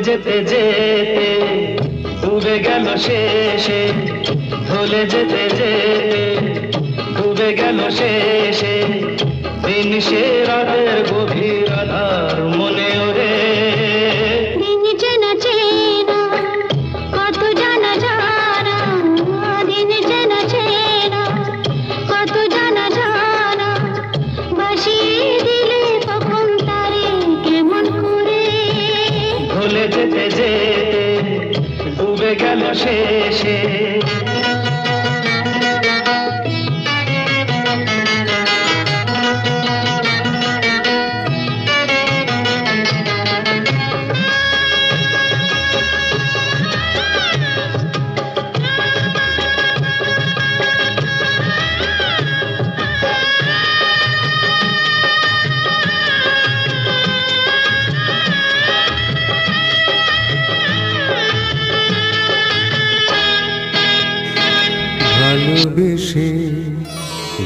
যেতে যেতে ডুবে গেল শেষে, ভুলে যেতে যেতে ডুবে গেল শেষে, দিন সে রাতের গভীর আধার মনে ওরে। দিন চেনা চেনা কত জানা জানা, দিন চেনা চেনা কত জানা জানা, বাসিয়ে দিলে কখন তারে কেমন করে। ভুলে যেতে যেতে ডুবে গেল শেষে। ভালোবেসে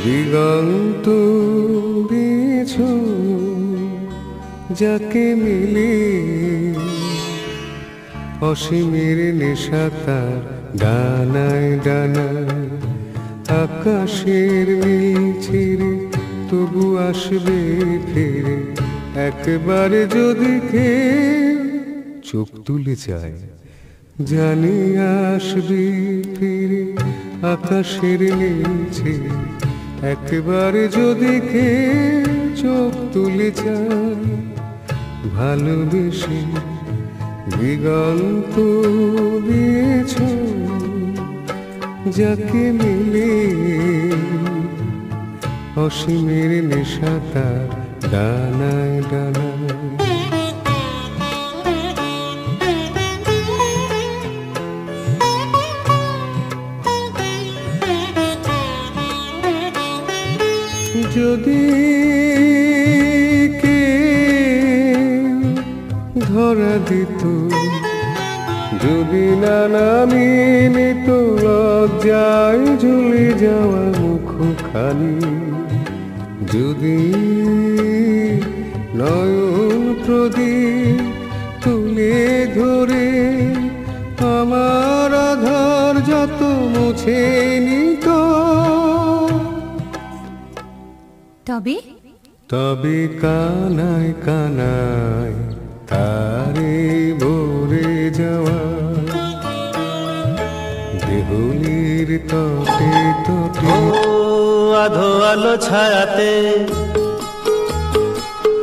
দিগন্ত দিয়েছ, যাকে মিলে অসীমের নেশা তার ডানায় ডানায়, আকাশের নীল ছেড়ে তবু আসবে ফিরে, একবারে যদি কে চোখ তুলে যায় জানি আসবি ফিরে, আকাশের নিচে একবারে যদি কে চোখ তুলে যায়। ভালোবেসে দিগন্ত দিয়েছ, যাকে মিলে অসীমের নেশা তার ডানায় ডানায়। যদি কে ধরা দিত, যদি না নামি নিত লজ্জায় ঝুলে যাওয়া মুখখানি, যদি নয়ন প্রদীপ তুলে ধরে আমার আধার যত মুছে নিত, তবে তবে কানায় কানায় তারে ভরে যাওয়া, দেহুলির তটে তটে। ও আধো আলো ছায়াতে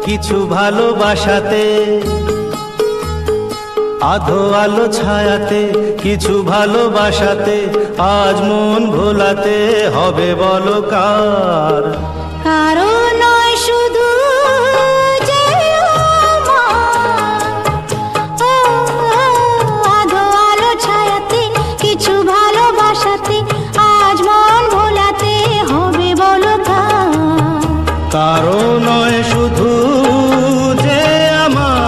কিছু ভালোবাসাতে, আধো আলো ছায়াতে কিছু ভালোবাসাতে, আজ মন ভোলাতে হবে বলো কার। কারো নয় শুধু যে আধো আলো ছায়াতে কিছু ভালোবাসাতে, আজ মন ভোলাতে হবে বলো কার। কারো নয় শুধু যে আমার।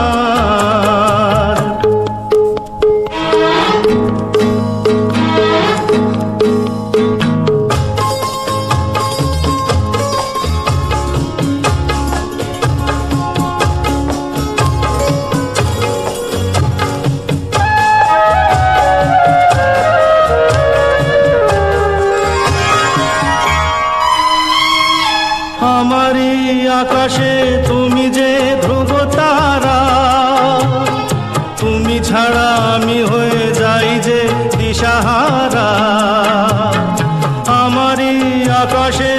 আমারই আকাশে তুমি যে ধ্রুব তারা, তুমি ছাড়া আমি হয়ে যাই যে দিশাহারা। আমারই আকাশে